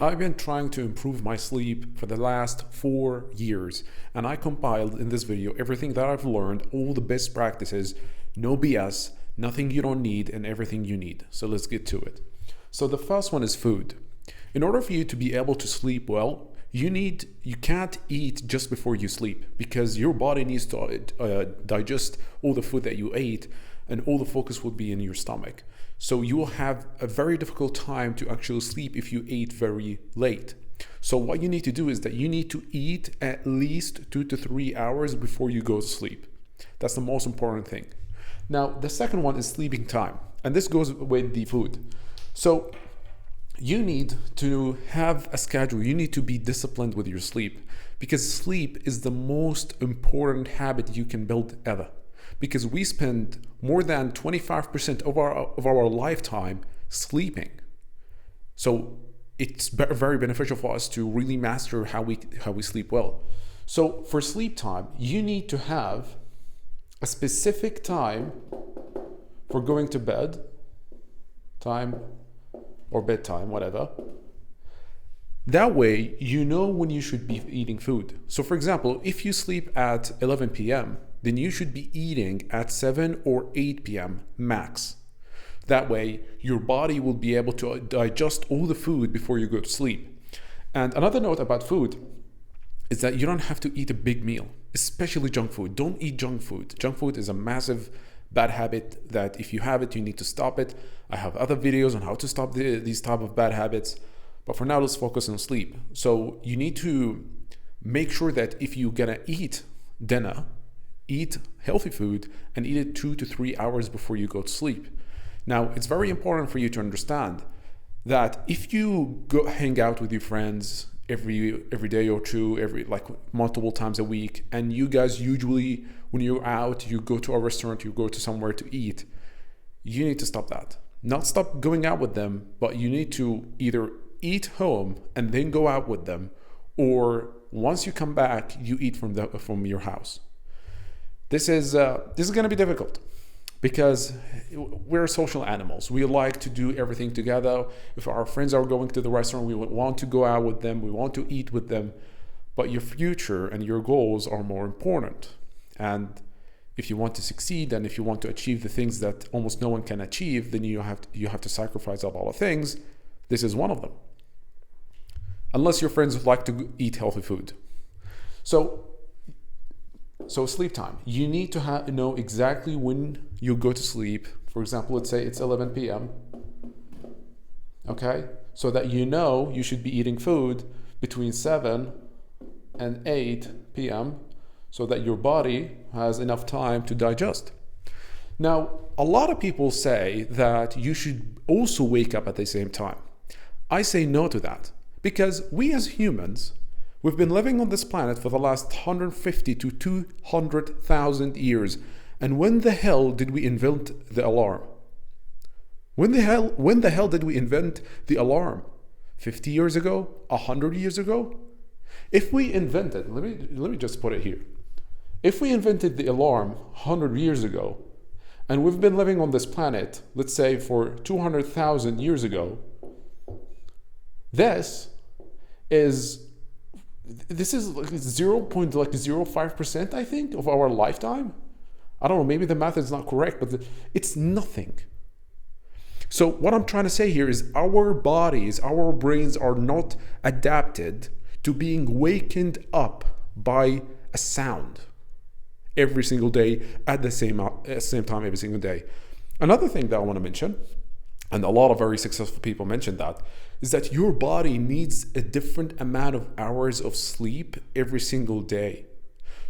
I've been trying to improve my sleep for the last 4 years, and I compiled in this video everything that I've learned, all the best practices, no BS, nothing you don't need, and everything you need. So let's get to it. So the first one is food. In order for you to be able to sleep well, you can't eat just before you sleep because your body needs to digest all the food that you ate, and all the focus will be in your stomach. So you will have a very difficult time to actually sleep if you ate very late. So what you need to do is that you need to eat at least 2 to 3 hours before you go to sleep. That's the most important thing. Now, the second one is sleeping time, and this goes with the food. So you need to have a schedule. You need to be disciplined with your sleep, because sleep is the most important habit you can build ever. Because we spend more than 25% of our lifetime sleeping. So it's very beneficial for us to really master how we sleep well. So for sleep time, you need to have a specific time for going to bed, time or bedtime, whatever. That way, you know when you should be eating food. So for example, if you sleep at 11 p.m., then you should be eating at 7 or 8 p.m. max. That way, your body will be able to digest all the food before you go to sleep. And another note about food is that you don't have to eat a big meal, especially junk food. Don't eat junk food. Junk food is a massive bad habit that if you have it, you need to stop it. I have other videos on how to stop these type of bad habits. But for now, let's focus on sleep. So you need to make sure that if you're gonna eat dinner, eat healthy food and eat it 2 to 3 hours before you go to sleep. Now, it's very important for you to understand that if you go hang out with your friends every day or two, like multiple times a week, and you guys usually, when you're out, you go to a restaurant, you go to somewhere to eat, you need to stop that. Not stop going out with them, but you need to either eat home and then go out with them, or once you come back, you eat from your house. This is going to be difficult because we're social animals. We like to do everything together. If our friends are going to the restaurant, we would want to go out with them. We want to eat with them. But your future and your goals are more important. And if you want to succeed and if you want to achieve the things that almost no one can achieve, then you have to sacrifice a lot of things. This is one of them. Unless your friends like to eat healthy food. So sleep time. You need to know exactly when you go to sleep. For example, let's say it's 11 p.m. Okay? So that you know you should be eating food between 7 and 8 p.m. so that your body has enough time to digest. Now, a lot of people say that you should also wake up at the same time. I say no to that, because we as humans, we've been living on this planet for the last 150 to 200,000 years. And when the hell did we invent the alarm? When the hell did we invent the alarm? 50 years ago? 100 years ago? If we invented, let me just put it here. If we invented the alarm 100 years ago, and we've been living on this planet, let's say for 200,000 years ago, this is like 0.05%, I think, of our lifetime. I don't know, maybe the math is not correct, but it's nothing. So what I'm trying to say here is our bodies, our brains are not adapted to being wakened up by a sound every single day at the same time every single day. Another thing that I want to mention, and a lot of very successful people mention that, is that your body needs a different amount of hours of sleep every single day.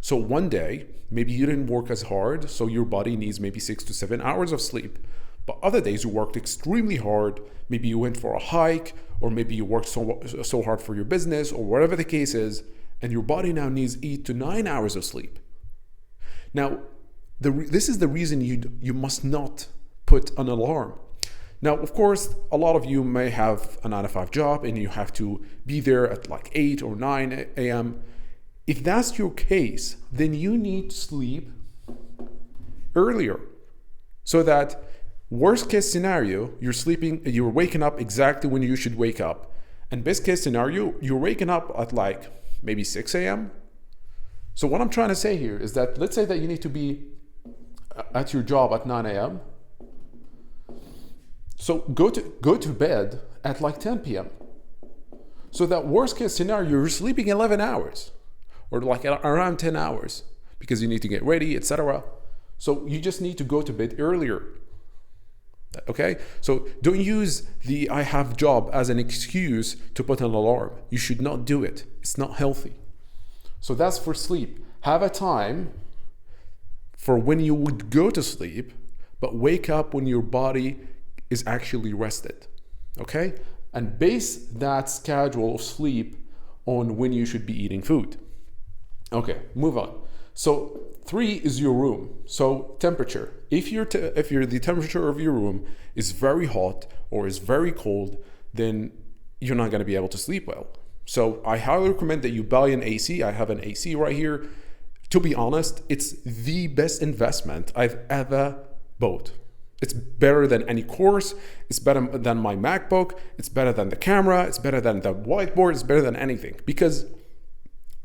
So one day, maybe you didn't work as hard, so your body needs maybe 6 to 7 hours of sleep. But other days you worked extremely hard, maybe you went for a hike, or maybe you worked so hard for your business, or whatever the case is, and your body now needs 8 to 9 hours of sleep. Now, this is the reason you must not put an alarm. Now, of course, a lot of you may have a 9-to-5 job and you have to be there at like 8 or 9 a.m. If that's your case, then you need to sleep earlier so that worst case scenario, you're waking up exactly when you should wake up. And best case scenario, you're waking up at like maybe 6 a.m. So what I'm trying to say here is that let's say that you need to be at your job at 9 a.m. So go to bed at like 10 p.m. So that worst case scenario, you're sleeping 11 hours or like around 10 hours because you need to get ready, etc. So you just need to go to bed earlier. Okay, so don't use the I have job as an excuse to put an alarm. You should not do it. It's not healthy. So that's for sleep. Have a time for when you would go to sleep, but wake up when your body is actually rested. Okay, and base that schedule of sleep on when you should be eating food. Okay, move on. So 3 is your room. So temperature. If the temperature of your room is very hot or is very cold, then you're not going to be able to sleep well. So I highly recommend that you buy an AC. I have an AC right here. To be honest, it's the best investment I've ever bought. It's better than any course. It's better than my MacBook. It's better than the camera. It's better than the whiteboard. It's better than anything. Because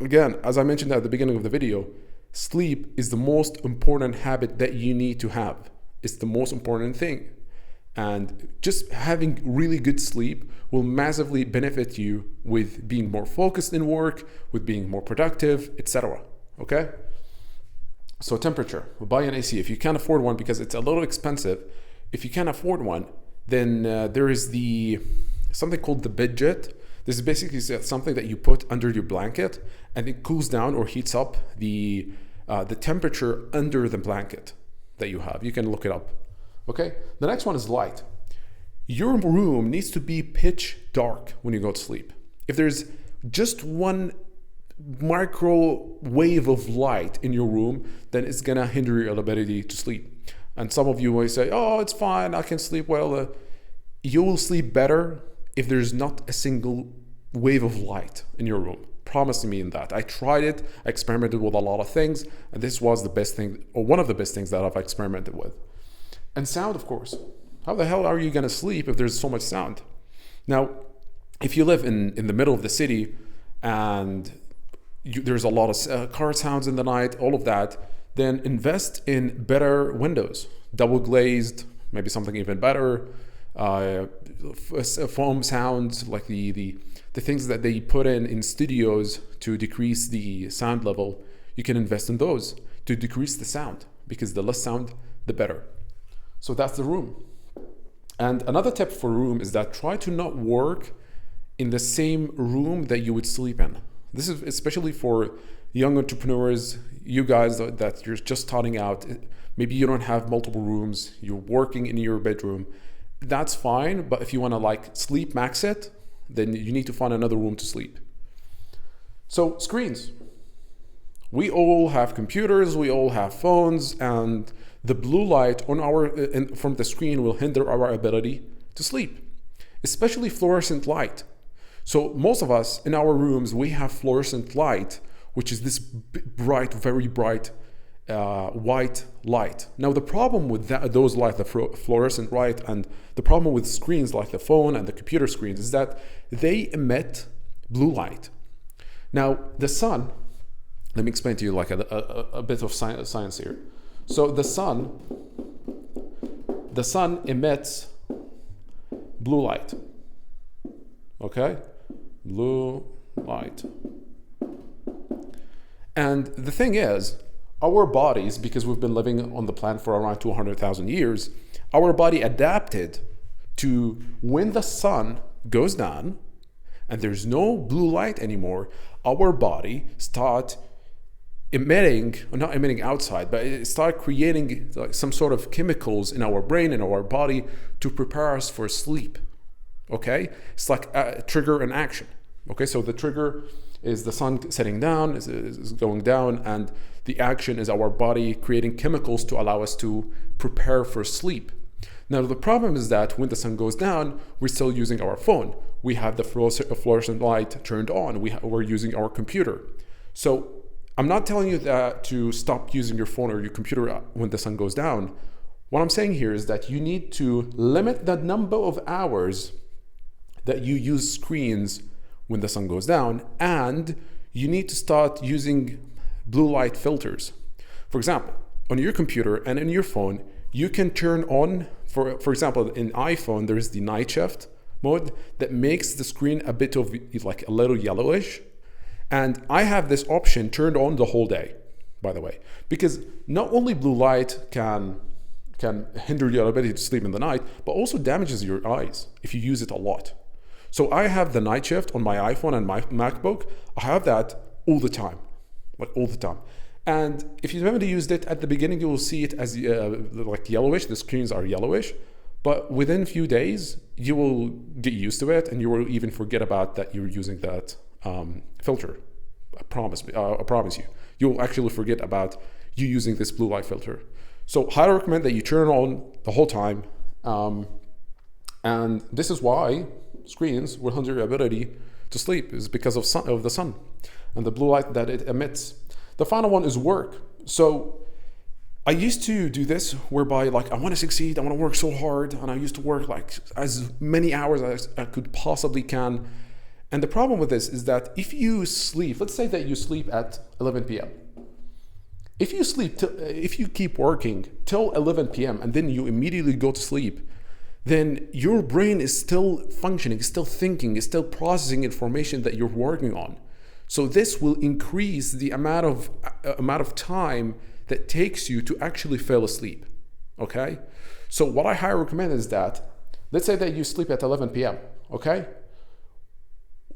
again, as I mentioned at the beginning of the video, sleep is the most important habit that you need to have. It's the most important thing. And just having really good sleep will massively benefit you with being more focused in work, with being more productive, etc. Okay? So temperature, we'll buy an AC. If you can't afford one because it's a little expensive, if you can't afford one, then there is something called the bed jet. This is basically something that you put under your blanket and it cools down or heats up the temperature under the blanket that you have. You can look it up. Okay, the next one is light. Your room needs to be pitch dark when you go to sleep. If there's just one microwave of light in your room, then it's gonna hinder your ability to sleep. And some of you will say, oh, it's fine, I can sleep well. You will sleep better if there's not a single wave of light in your room. Promise me in that. I tried it, I experimented with a lot of things, and this was the best thing, or one of the best things that I've experimented with. And sound, of course. How the hell are you gonna sleep if there's so much sound? Now, if you live in the middle of the city and there's a lot of car sounds in the night, all of that, then invest in better windows, double glazed, maybe something even better, foam sounds, like the things that they put in studios to decrease the sound level. You can invest in those to decrease the sound, because the less sound, the better. So that's the room. And another tip for room is that try to not work in the same room that you would sleep in. This is especially for young entrepreneurs, you guys that you're just starting out. Maybe you don't have multiple rooms, you're working in your bedroom. That's fine, but if you want to like sleep max it, then you need to find another room to sleep. So screens. We all have computers, we all have phones, and the blue light on from the screen will hinder our ability to sleep, especially fluorescent light. So most of us in our rooms, we have fluorescent light, which is this bright, very bright white light. Now the problem with those light, the fluorescent light, and the problem with screens like the phone and the computer screens is that they emit blue light. Now the sun, let me explain to you like a bit of science here. So the sun emits blue light. Okay, blue light. And the thing is, our bodies, because we've been living on the planet for around 200,000 years, our body adapted to when the sun goes down and there's no blue light anymore, our body start not emitting outside, but it start creating like some sort of chemicals in our brain and our body to prepare us for sleep. Okay, it's like a trigger and action. Okay, so the trigger is the sun setting down, is going down, and the action is our body creating chemicals to allow us to prepare for sleep. Now the problem is that when the sun goes down, we're still using our phone. We have the fluorescent light turned on. We're using our computer. So I'm not telling you that to stop using your phone or your computer when the sun goes down. What I'm saying here is that you need to limit the number of hours that you use screens when the sun goes down, and you need to start using blue light filters. For example, on your computer and in your phone, you can turn on, for example, in iPhone, there's the night shift mode that makes the screen a bit of like a little yellowish. And I have this option turned on the whole day, by the way, because not only blue light can hinder your ability to sleep in the night, but also damages your eyes if you use it a lot. So I have the night shift on my iPhone and my MacBook. I have that all the time, like all the time. And if you've never used it at the beginning, you will see it as like yellowish. The screens are yellowish, but within a few days, you will get used to it, and you will even forget about that you're using that filter. I promise you. You'll actually forget about you using this blue light filter. So highly recommend that you turn it on the whole time. And this is why screens will hinder your ability to sleep, is because of the sun and the blue light that it emits. The final one is work. So I used to do this whereby like I want to succeed, I want to work so hard, and I used to work like as many hours as I could possibly can. And the problem with this is that if you sleep, let's say that you sleep at 11 p.m. If you keep working till 11 p.m. and then you immediately go to sleep, then your brain is still functioning, is still thinking, is still processing information that you're working on. So this will increase the amount of time that takes you to actually fall asleep. Okay? So what I highly recommend is that, let's say that you sleep at 11 p.m. Okay?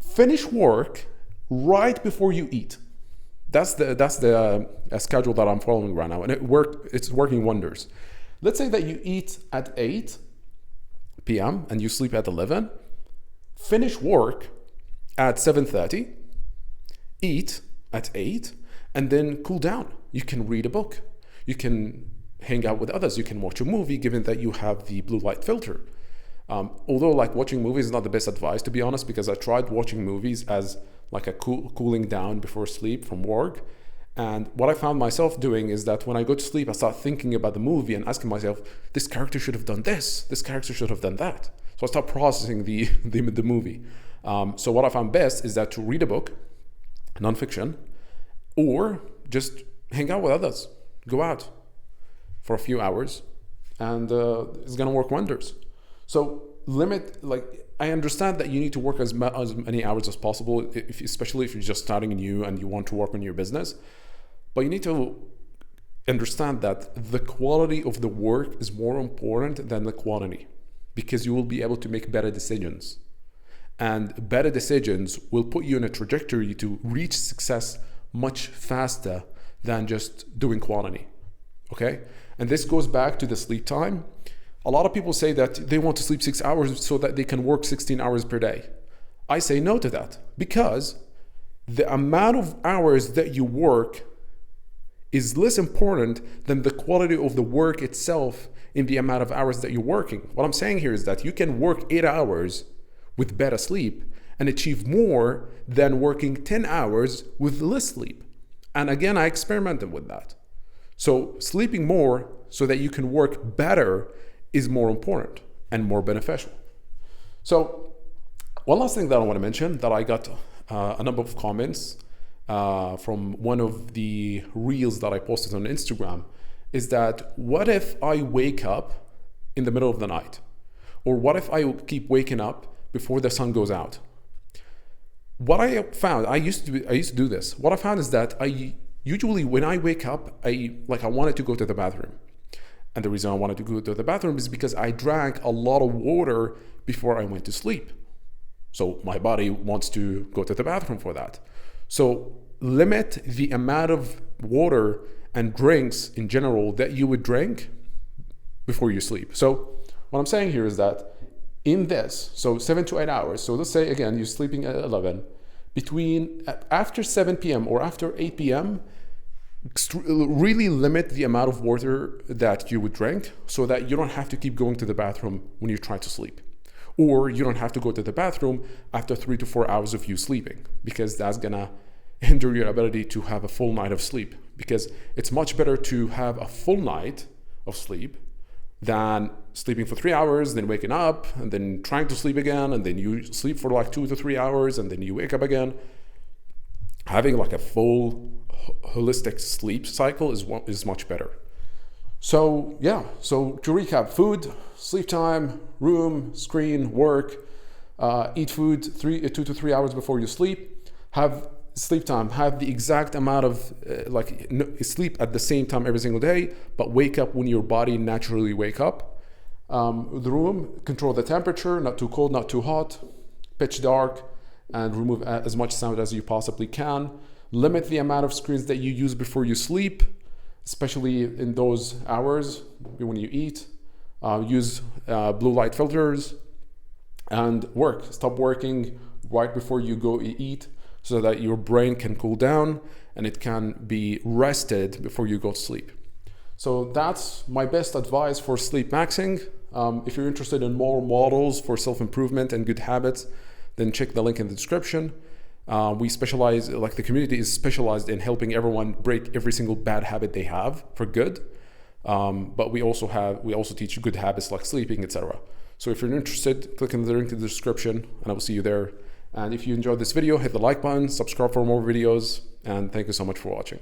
Finish work right before you eat. That's the schedule that I'm following right now, and it's working wonders. Let's say that you eat at 8 p.m. and you sleep at 11. Finish work at 7:30. Eat at 8, and then cool down. You can read a book. You can hang out with others. You can watch a movie, given that you have the blue light filter. Although like watching movies is not the best advice, to be honest, because I tried watching movies as like a cooling down before sleep from work. And what I found myself doing is that when I go to sleep, I start thinking about the movie and asking myself, this character should have done this. This character should have done that. So I start processing the movie. So what I found best is that to read a book, nonfiction, or just hang out with others, go out for a few hours, and it's gonna work wonders. So I understand that you need to work as many hours as possible, especially if you're just starting new and you want to work on your business, but you need to understand that the quality of the work is more important than the quantity, because you will be able to make better decisions. And better decisions will put you in a trajectory to reach success much faster than just doing quantity, okay? And this goes back to the sleep time. A lot of people say that they want to sleep 6 hours so that they can work 16 hours per day. I say no to that, because the amount of hours that you work is less important than the quality of the work itself in the amount of hours that you're working. What I'm saying here is that you can work 8 hours with better sleep and achieve more than working 10 hours with less sleep. And again, I experimented with that. So sleeping more so that you can work better is more important and more beneficial. So one last thing that I want to mention, that I got a number of comments from one of the reels that I posted on Instagram, is that what if I wake up in the middle of the night? Or what if I keep waking up before the sun goes out? What I found, I used to do this. What I found is that I usually, when I wake up, I wanted to go to the bathroom. And the reason I wanted to go to the bathroom is because I drank a lot of water before I went to sleep. So my body wants to go to the bathroom for that. So limit the amount of water and drinks in general that you would drink before you sleep. So what I'm saying here is that in this, so 7 to 8 hours, so let's say again, you're sleeping at 11, after 7 p.m. or after 8 p.m., really limit the amount of water that you would drink so that you don't have to keep going to the bathroom when you try to sleep. Or you don't have to go to the bathroom after 3 to 4 hours of you sleeping, because that's gonna hinder your ability to have a full night of sleep. Because it's much better to have a full night of sleep than sleeping for 3 hours, then waking up, and then trying to sleep again, and then you sleep for like 2 to 3 hours, and then you wake up again. Having like a full holistic sleep cycle is much better. So yeah, so to recap: food, sleep time, room, screen, work, eat food 2 to 3 hours before you sleep, have sleep time, have the exact amount of sleep at the same time every single day, but wake up when your body naturally wake up. The room, control the temperature, not too cold, not too hot, pitch dark, and remove as much sound as you possibly can. Limit the amount of screens that you use before you sleep, especially in those hours when you eat. Use blue light filters, and stop working right before you go eat, so that your brain can cool down and it can be rested before you go to sleep. So that's my best advice for sleep maxing. If you're interested in more models for self-improvement and good habits, then check the link in the description. We specialize, the community is specialized in helping everyone break every single bad habit they have for good. But we also teach good habits like sleeping, etc. So if you're interested, click on the link in the description, and I will see you there. And if you enjoyed this video, hit the like button, subscribe for more videos, and thank you so much for watching.